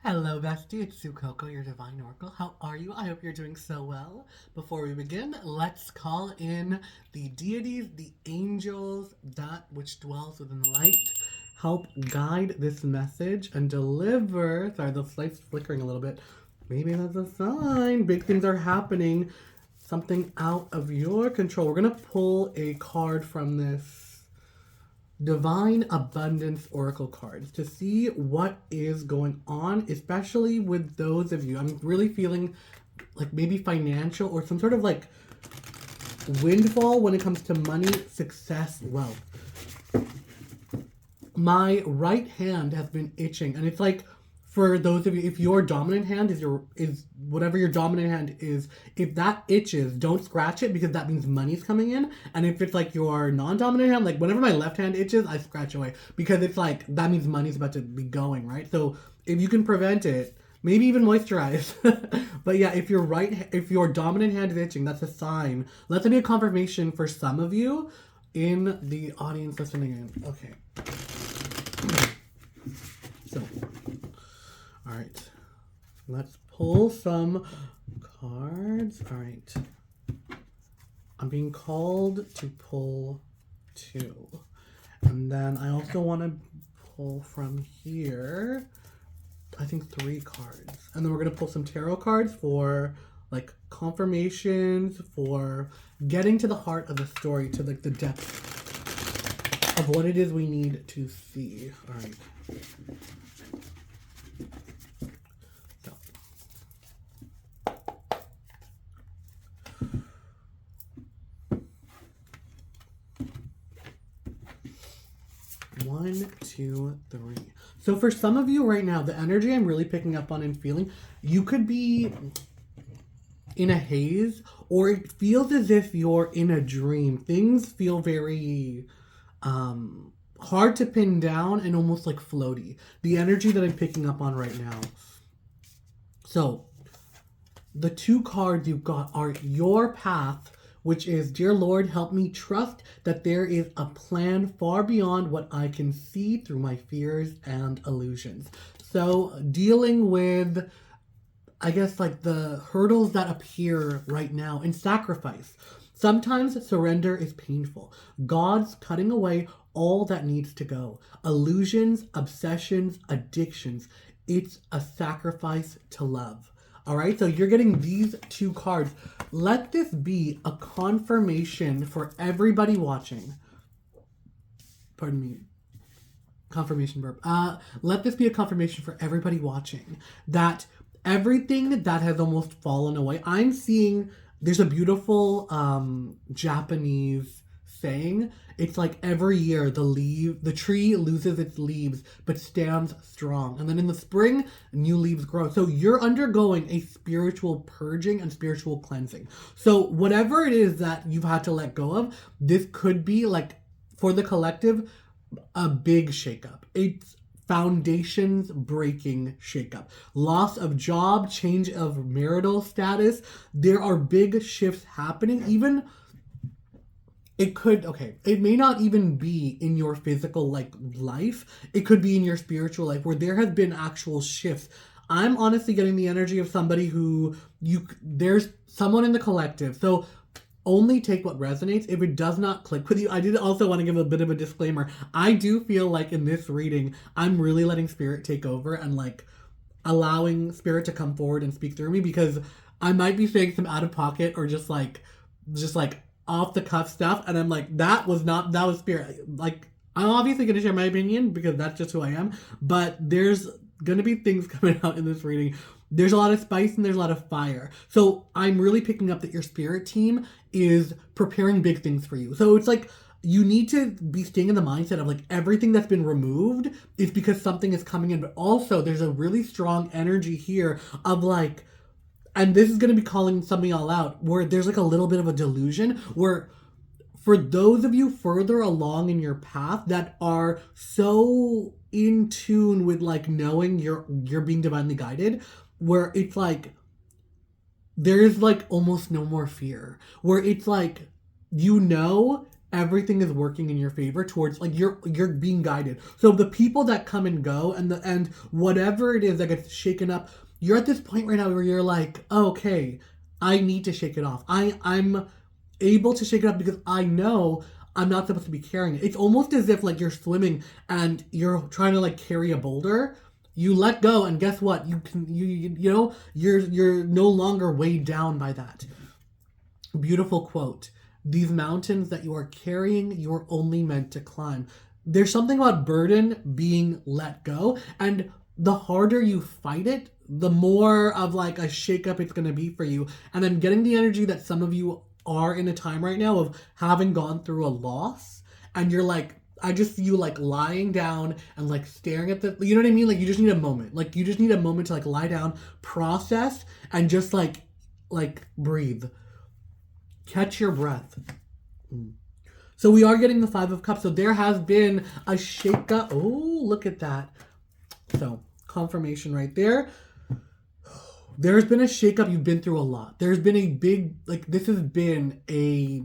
Hello, bestie. It's Sue Coco, your divine oracle. How are you? I hope you're doing so well. Before we begin, let's call in the deities, the angels, that which dwells within the light. Help guide this message and deliver. Sorry, the light's flickering a little bit. Maybe that's a sign. Big things are happening. Something out of your control. We're going to pull a card from this Divine Abundance Oracle cards to see what is going on, especially with those of you. I'm really feeling like maybe financial or some sort of like windfall when it comes to money, success, wealth. My right hand has been itching, and it's like for those of you, if your dominant hand is whatever your dominant hand is, if that itches, don't scratch it because that means money's coming in. And if it's like your non-dominant hand, like whenever my left hand itches, I scratch away because it's like that means money's about to be going, right? So if you can prevent it, maybe even moisturize. But yeah, if your dominant hand is itching, that's a sign. Let there be a confirmation for some of you in the audience listening in. Okay. So, all right, let's pull some cards. All right, I'm being called to pull two. And then I also want to pull from here, I think 3 cards. And then we're going to pull some tarot cards for like confirmations, for getting to the heart of the story, to like the depth of what it is we need to see. All right. So. One, two, three. So for some of you right now, the energy I'm really picking up on and feeling, you could be in a haze, or it feels as if you're in a dream. Things feel very hard to pin down and almost like floaty. The energy that I'm picking up on right now. So the 2 cards you've got are your path, which is, dear Lord, help me trust that there is a plan far beyond what I can see through my fears and illusions. So dealing with, I guess, like the hurdles that appear right now and sacrifice. Sometimes surrender is painful. God's cutting away all that needs to go. Illusions, obsessions, addictions. It's a sacrifice to love. All right, so you're getting these 2 cards. Let this be a confirmation for everybody watching. Pardon me. Confirmation verb. Let this be a confirmation for everybody watching that everything that has almost fallen away. I'm seeing there's a beautiful Japanese saying. It's like every year the tree loses its leaves but stands strong. And then in the spring, new leaves grow. So you're undergoing a spiritual purging and spiritual cleansing. So whatever it is that you've had to let go of, this could be like, for the collective, a big shakeup. It's foundations breaking shakeup. Loss of job, change of marital status. There are big shifts happening. Even it may not even be in your physical life. It could be in your spiritual life where there has been actual shifts. I'm honestly getting the energy of somebody who there's someone in the collective. So only take what resonates. If it does not click with you, I did also want to give a bit of a disclaimer. I do feel like in this reading, I'm really letting spirit take over and like allowing spirit to come forward and speak through me, because I might be saying some out of pocket or just like off the cuff stuff, and I'm like, that was spirit. Like, I'm obviously going to share my opinion because that's just who I am, but there's going to be things coming out in this reading. There's a lot of spice and there's a lot of fire. So I'm really picking up that your spirit team is preparing big things for you. So it's like you need to be staying in the mindset of like everything that's been removed is because something is coming in. But also there's a really strong energy here of like, and this is going to be calling something all out, where there's like a little bit of a delusion where for those of you further along in your path that are so in tune with like knowing you're being divinely guided, where it's like there's like almost no more fear, where it's like, everything is working in your favor towards like you're being guided. So the people that come and go and whatever it is that gets shaken up, you're at this point right now where you're like, oh, okay, I need to shake it off. I'm able to shake it up because I know I'm not supposed to be carrying it. It's almost as if like you're swimming and you're trying to like carry a boulder. You let go and guess what? You know, you're no longer weighed down by that. Beautiful quote. These mountains that you are carrying, you're only meant to climb. There's something about burden being let go, and the harder you fight it, the more of like a shakeup it's going to be for you. And I'm getting the energy that some of you are in a time right now of having gone through a loss, and you're like, I just see you like lying down and like staring at the, you know what I mean? Like you just need a moment. Like you just need a moment to like lie down, process, and just like breathe. Catch your breath. So we are getting the Five of Cups. So there has been a shake-up. Oh, look at that. So confirmation right there. There's been a shake-up. You've been through a lot. There's been a big, like this has been a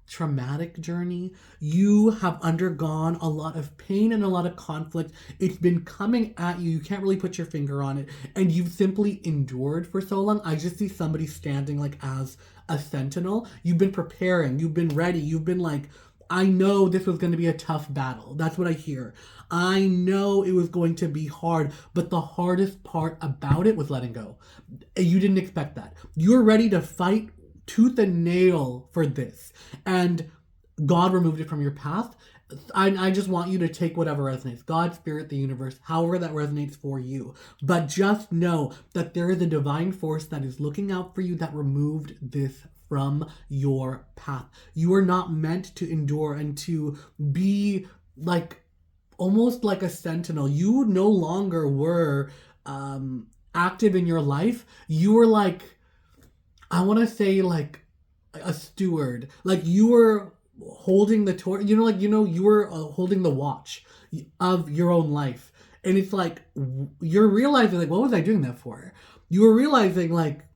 traumatic journey. You have undergone a lot of pain and a lot of conflict. It's been coming at you. You can't really put your finger on it. And you've simply endured for so long. I just see somebody standing like as a sentinel. You've been preparing. You've been ready. You've been like, I know this was going to be a tough battle. That's what I hear. I know it was going to be hard, but the hardest part about it was letting go. You didn't expect that. You're ready to fight tooth and nail for this. And God removed it from your path. I just want you to take whatever resonates. God, spirit, the universe, however that resonates for you. But just know that there is a divine force that is looking out for you that removed this from your path. You are not meant to endure and to be like almost like a sentinel. You no longer were active in your life. You were like, I want to say like a steward. Like you were holding the torch, you were holding the watch of your own life. And it's like, you're realizing like, what was I doing that for? You were realizing like,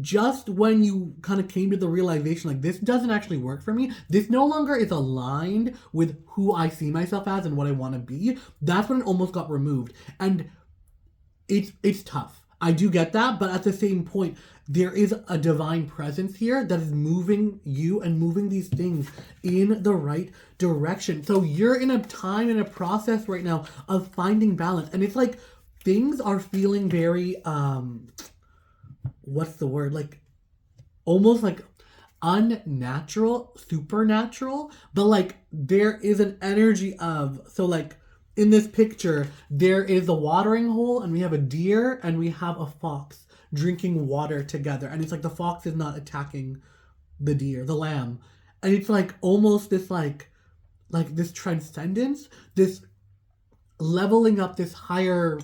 just when you kind of came to the realization like, this doesn't actually work for me. This no longer is aligned with who I see myself as and what I want to be. That's when it almost got removed. And it's tough. I do get that, but at the same point, there is a divine presence here that is moving you and moving these things in the right direction. So you're in a time, in a process right now of finding balance. And it's like things are feeling very, what's the word? Like almost like unnatural, supernatural, but like there is an energy of, so like, in this picture, there is a watering hole and we have a deer and we have a fox drinking water together. And it's like the fox is not attacking the deer, the lamb. And it's like almost this like this transcendence, this leveling up, this higher,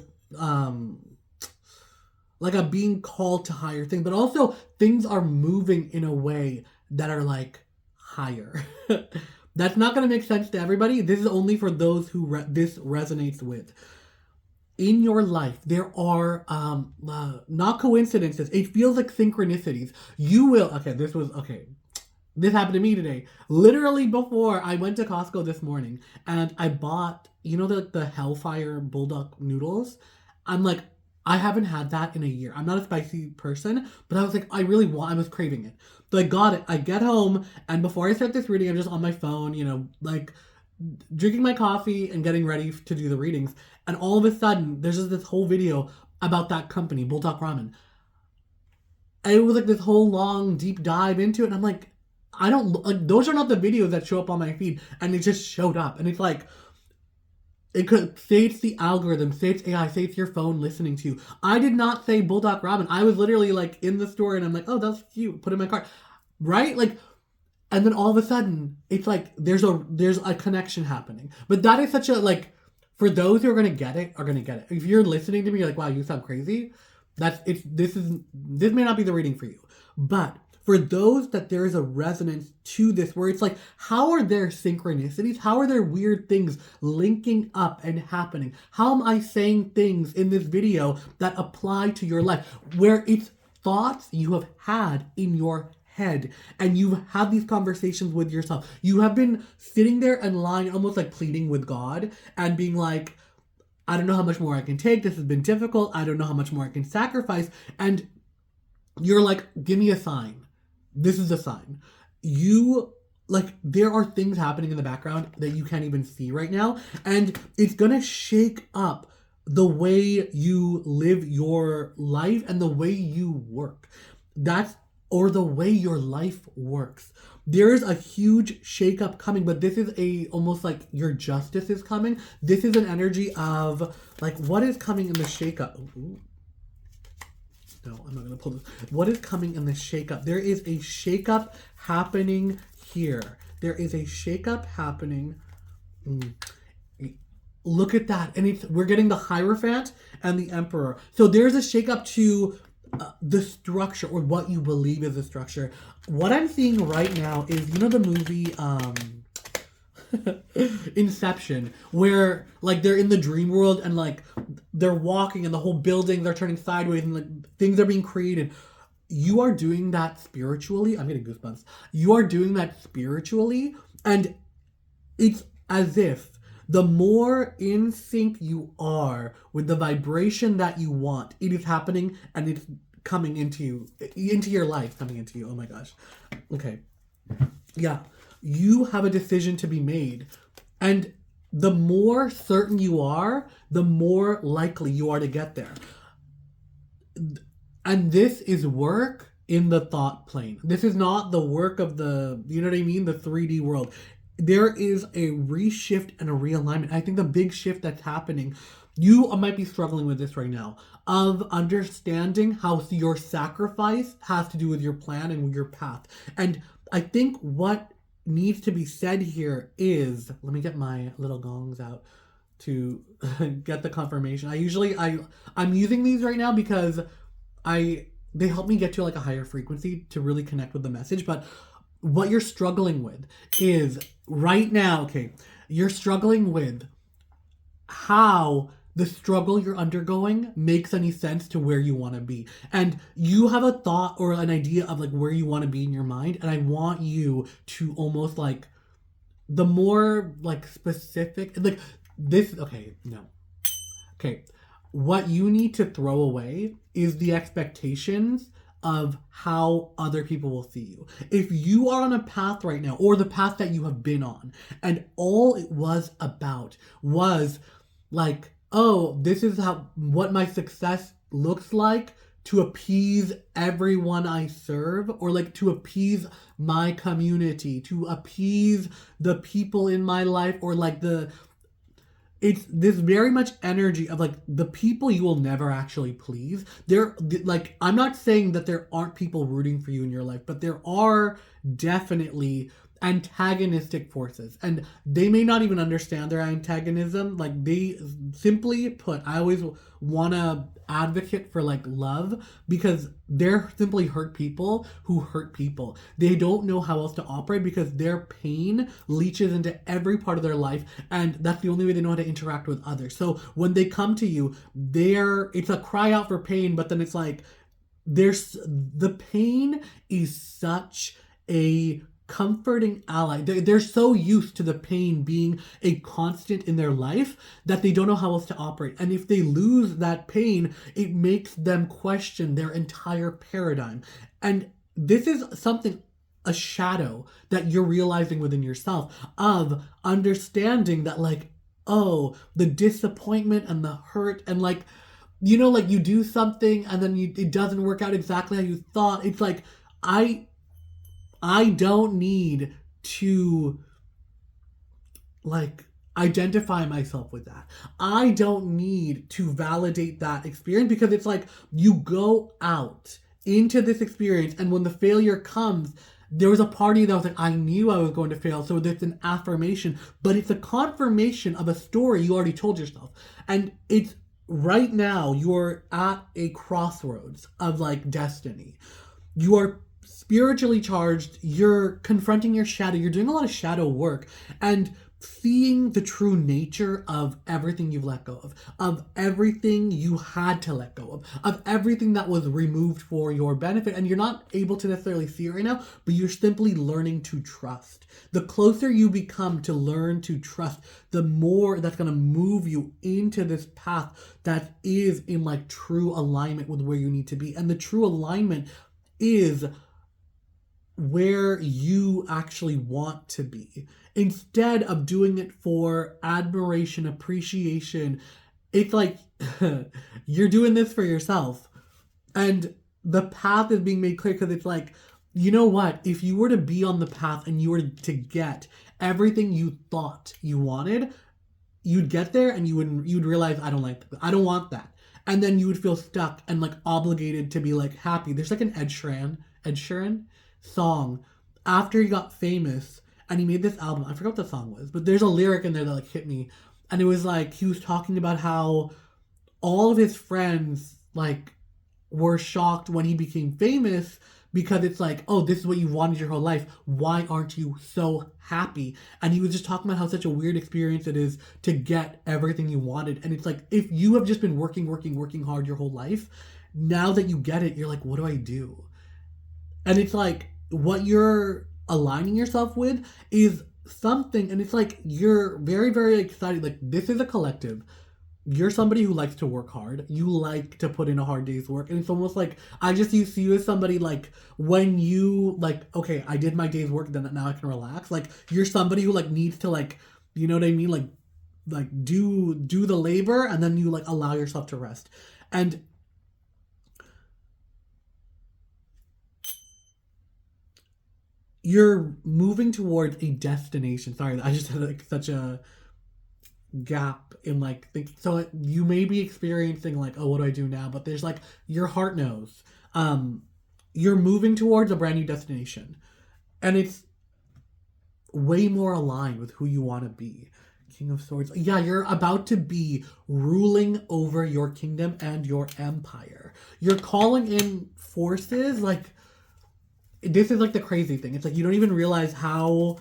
like a being called to higher things. But also things are moving in a way that are like higher. That's not going to make sense to everybody. This is only for those who this resonates with. In your life, there are not coincidences. It feels like synchronicities. You will, this happened to me today. Literally before I went to Costco this morning and I bought, the Hellfire Bulldog noodles. I'm like, I haven't had that in a year. I'm not a spicy person, but I was like, I was craving it. So I got it. I get home, and before I start this reading, I'm just on my phone, like drinking my coffee and getting ready to do the readings. And all of a sudden, there's just this whole video about that company, Bulldog Ramen. And it was like this whole long, deep dive into it. And I'm like, those are not the videos that show up on my feed. And it just showed up. And it's like, it could say it's the algorithm, say it's AI, say it's your phone listening to you. I did not say Bulldog Ramen. I was literally like in the store and I'm like, oh, that's cute. Put it in my cart. Right? Like, and then all of a sudden, it's like there's a connection happening. But that is such a, like, for those who are gonna get it, are gonna get it. If you're listening to me, you're like, wow, you sound crazy. This may not be the reading for you. But for those that there is a resonance to this, where it's like, how are there synchronicities? How are there weird things linking up and happening? How am I saying things in this video that apply to your life? Where it's thoughts you have had in your head and you have these conversations with yourself. You have been sitting there and lying, almost like pleading with God and being like, I don't know how much more I can take. This has been difficult. I don't know how much more I can sacrifice. And you're like, give me a sign. This is a sign. There are things happening in the background that you can't even see right now. And it's going to shake up the way you live your life and the way you work. Or the way your life works. There is a huge shakeup coming, but this is almost like your justice is coming. This is an energy of like, what is coming in the shakeup? Ooh. No, I'm not going to pull this. What is coming in the shakeup? There is a shakeup happening here. There is a shakeup happening. Look at that. And we're getting the Hierophant and the Emperor. So there's a shakeup to the structure or what you believe is the structure. What I'm seeing right now is, you know, the movie Inception, where like they're in the dream world and like they're walking and the whole building, they're turning sideways and like things are being created. You are doing that spiritually. I'm getting goosebumps. You are doing that spiritually, and it's as if the more in sync you are with the vibration that you want, it is happening and it's coming into your life, coming into you. Oh my gosh. Okay. Yeah. You have a decision to be made. And the more certain you are, the more likely you are to get there. And this is work in the thought plane. This is not the work of the, you know what I mean? The 3D world. There is a reshift and a realignment. I think the big shift that's happening, you might be struggling with this right now, of understanding how your sacrifice has to do with your plan and with your path. And I think what needs to be said here is, let me get my little gongs out to get the confirmation. I'm using these right now because they help me get to like a higher frequency to really connect with the message. But what you're struggling with is right now, okay, you're struggling with how the struggle you're undergoing makes any sense to where you want to be. And you have a thought or an idea of like where you want to be in your mind. And I want you to almost like, the more like specific, like this, okay, no. Okay, what you need to throw away is the expectations of how other people will see you. If you are on a path right now, or the path that you have been on, and all it was about was like, oh, this is what my success looks like to appease everyone I serve, or like to appease my community, to appease the people in my life, or like it's this very much energy of like the people you will never actually please. Like, I'm not saying that there aren't people rooting for you in your life, but there are definitely antagonistic forces, and they may not even understand their antagonism. Like, they simply put, I always want to advocate for like love, because they're simply hurt people who hurt people. They don't know how else to operate because their pain leaches into every part of their life, and that's the only way they know how to interact with others. So when they come to you, it's a cry out for pain, but then it's like the pain is such a comforting ally. They're so used to the pain being a constant in their life that they don't know how else to operate. And if they lose that pain, it makes them question their entire paradigm. And this is a shadow that you're realizing within yourself, of understanding that like, oh, the disappointment and the hurt, and like, you know, like you do something and then it doesn't work out exactly how you thought. It's like, I don't need to like identify myself with that. I don't need to validate that experience, because it's like you go out into this experience, and when the failure comes, there was a party that was like, I knew I was going to fail. So it's an affirmation, but it's a confirmation of a story you already told yourself. And it's right now you're at a crossroads of like destiny. You are spiritually charged, you're confronting your shadow, you're doing a lot of shadow work, and seeing the true nature of everything you've let go of everything you had to let go of everything that was removed for your benefit. And you're not able to necessarily see it right now, but you're simply learning to trust. The closer you become to learn to trust, the more that's going to move you into this path that is in like true alignment with where you need to be. And the true alignment is where you actually want to be. Instead of doing it for admiration, appreciation, it's like you're doing this for yourself. And the path is being made clear because it's like, you know what? If you were to be on the path and you were to get everything you thought you wanted, you'd get there and you'd realize, I don't like that. I don't want that. And then you would feel stuck and like obligated to be like happy. There's like an Ed Sheeran song after he got famous and he made this album. I forgot what the song was, but there's a lyric in there that like hit me. And it was like, he was talking about how all of his friends like were shocked when he became famous because it's like, oh, this is what you wanted your whole life. Why aren't you so happy? And he was just talking about how such a weird experience it is to get everything you wanted. And it's like, if you have just been working hard your whole life, now that you get it, you're like, what do I do? And it's like, what you're aligning yourself with is something, and it's like, you're very, very excited. Like, this is a collective. You're somebody who likes to work hard. You like to put in a hard day's work. And it's almost like, I just see you as somebody like, when you like, okay, I did my day's work, then now I can relax. Like, you're somebody who like needs to like, you know what I mean? Like do the labor and then you like allow yourself to rest. And you're moving towards a destination. Sorry, I just had like such a gap in like thinking. So you may be experiencing like, oh, what do I do now? But there's like, your heart knows. You're moving towards a brand new destination, and it's way more aligned with who you want to be. King of Swords. Yeah, you're about to be ruling over your kingdom and your empire. You're calling in forces like, this is like the crazy thing. It's like, you don't even realize how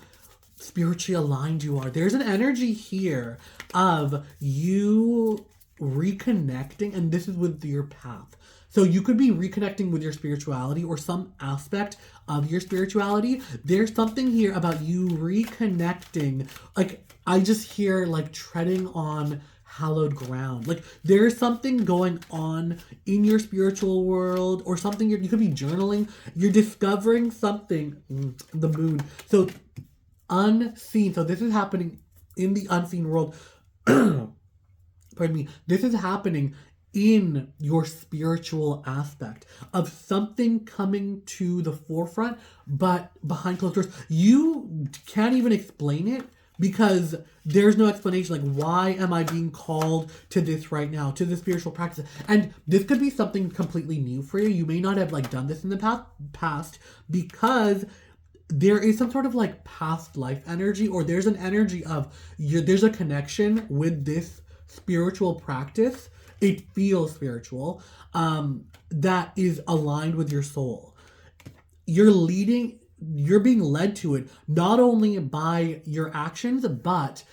spiritually aligned you are. There's an energy here of you reconnecting, and this is with your path. So you could be reconnecting with your spirituality or some aspect of your spirituality. There's something here about you reconnecting. Like, I just hear like treading on hallowed ground. Like, there's something going on in your spiritual world, or something you could be journaling. You're discovering something. The moon. So unseen. So this is happening in the unseen world. Pardon me. This is happening in your spiritual aspect of something coming to the forefront, but behind closed doors. You can't even explain it, because there's no explanation. Like, why am I being called to this right now, to the spiritual practice? And this could be something completely new for you. You may not have like done this in the past, because there is some sort of like past life energy, or there's an energy of there's a connection with this spiritual practice. It feels spiritual, that is aligned with your soul. You're being led to it, not only by your actions, but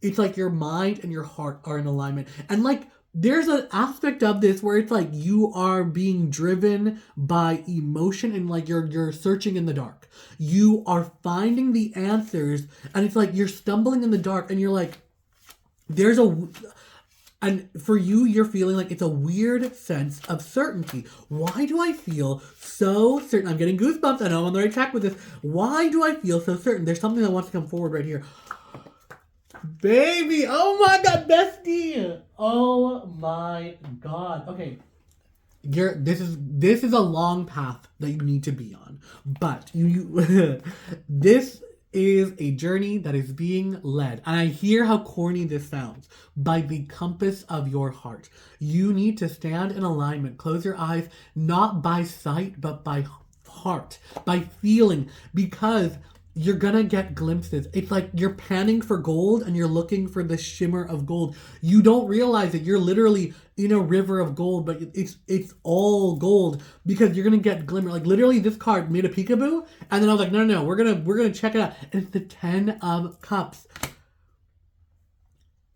it's like your mind and your heart are in alignment. And like, there's an aspect of this where it's like you are being driven by emotion, and like you're searching in the dark. You are finding the answers, and it's like you're stumbling in the dark, and you're like, and for you, you're feeling like it's a weird sense of certainty. Why do I feel so certain? I'm getting goosebumps. I know I'm on the right track with this. Why do I feel so certain? There's something that wants to come forward right here. Baby, oh my God, bestie. Oh my God. Okay. This is a long path that you need to be on. But this is a journey that is being led. And I hear how corny this sounds. By the compass of your heart. You need to stand in alignment. Close your eyes, not by sight, but by heart, by feeling, because you're gonna get glimpses. It's like you're panning for gold and you're looking for the shimmer of gold. You don't realize that you're literally in a river of gold, but it's all gold, because you're gonna get glimmer. Like, literally, this card made a peekaboo, and then I was like, no, we're gonna check it out. And it's the 10 of Cups.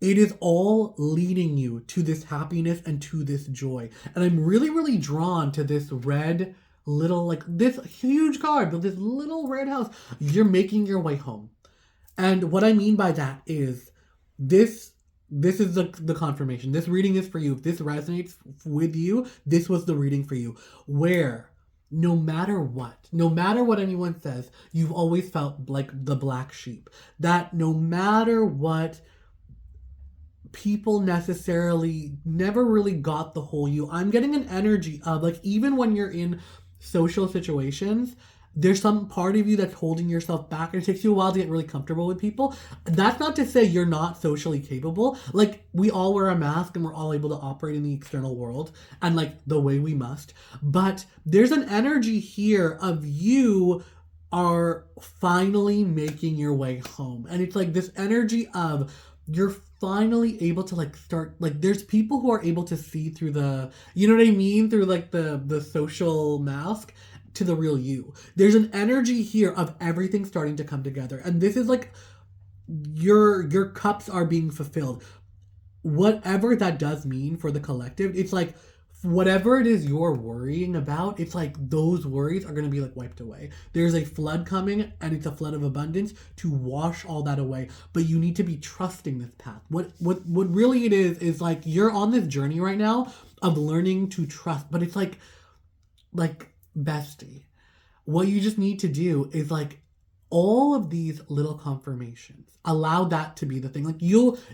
It is all leading you to this happiness and to this joy. And I'm really, really drawn to this red little, like this huge card, but this little red house. You're making your way home. And what I mean by that is this is the confirmation. This reading is for you. If this resonates with you, this was the reading for you. Where no matter what anyone says, you've always felt like the black sheep. That no matter what people necessarily never really got the whole you. I'm getting an energy of like, even when you're in social situations, there's some part of you that's holding yourself back, and it takes you a while to get really comfortable with people. That's not to say you're not socially capable. Like, we all wear a mask and we're all able to operate in the external world and like the way we must. But there's an energy here of you are finally making your way home. And it's like this energy of you're finally able to like start, like there's people who are able to see through the, you know what I mean, through like the social mask to the real you. There's an energy here of everything starting to come together, and this is like your cups are being fulfilled, whatever that does mean for the collective. It's like whatever it is you're worrying about, it's like those worries are going to be like wiped away. There's a flood coming, and it's a flood of abundance to wash all that away. But you need to be trusting this path. What really it is like you're on this journey right now of learning to trust. But it's like bestie, what you just need to do is like all of these little confirmations, allow that to be the thing. Like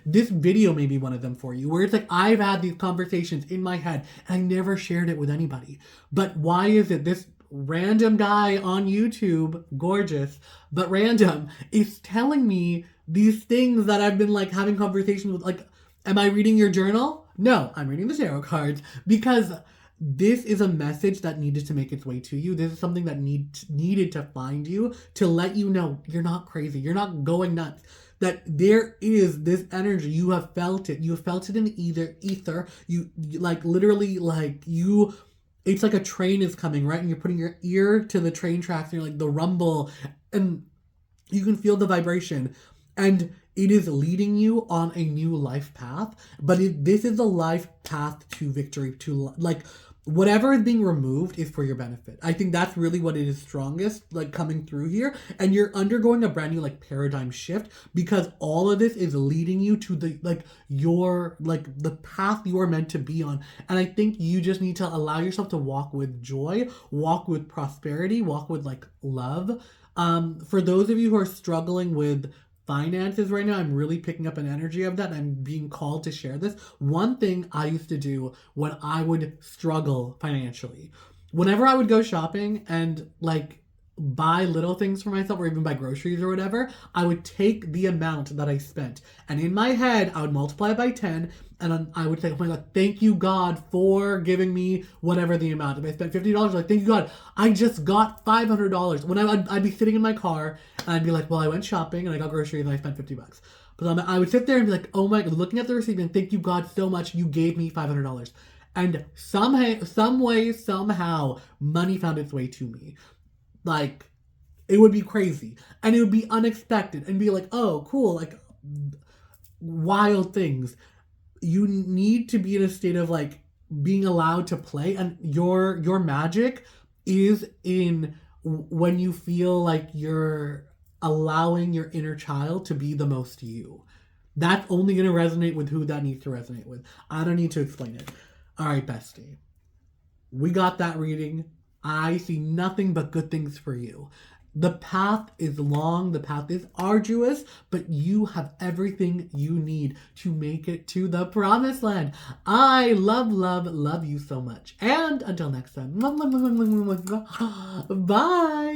this video may be one of them for you, where it's like, I've had these conversations in my head and I never shared it with anybody. But why is it this random guy on YouTube, gorgeous, but random, is telling me these things that I've been like having conversations with? Like, am I reading your journal? No, I'm reading the tarot cards, because this is a message that needed to make its way to you. This is something that needed to find you, to let you know you're not crazy. You're not going nuts. That there is this energy. You have felt it. You have felt it in the ether. You like literally like you. It's like a train is coming, right? And you're putting your ear to the train tracks, and you're like the rumble, and you can feel the vibration. And it is leading you on a new life path. But this is a life path to victory, to like whatever is being removed is for your benefit. I think that's really what it is strongest, like coming through here. And you're undergoing a brand new like paradigm shift, because all of this is leading you to the the path you are meant to be on. And I think you just need to allow yourself to walk with joy, walk with prosperity, walk with like love. For those of you who are struggling with finances right now, I'm really picking up an energy of that. I'm being called to share this. One thing I used to do when I would struggle financially, whenever I would go shopping and like buy little things for myself, or even buy groceries or whatever, I would take the amount that I spent, and in my head I would multiply it by 10, and I would say, oh my God, thank you God for giving me whatever the amount. If I spent $50, like, thank you God, I just got $500. When I'd be sitting in my car and I'd be like, well, I went shopping and I got groceries and I spent $50. But I would sit there and be like, oh my God, looking at the receipt and thank you God so much, you gave me $500. And somehow money found its way to me. Like, it would be crazy, and it would be unexpected, and be like, oh, cool, like, wild things. You need to be in a state of, like, being allowed to play, and your magic is in when you feel like you're allowing your inner child to be the most you. That's only going to resonate with who that needs to resonate with. I don't need to explain it. All right, bestie. We got that reading. I see nothing but good things for you. The path is long, the path is arduous, but you have everything you need to make it to the promised land. I love you so much. And until next time, bye.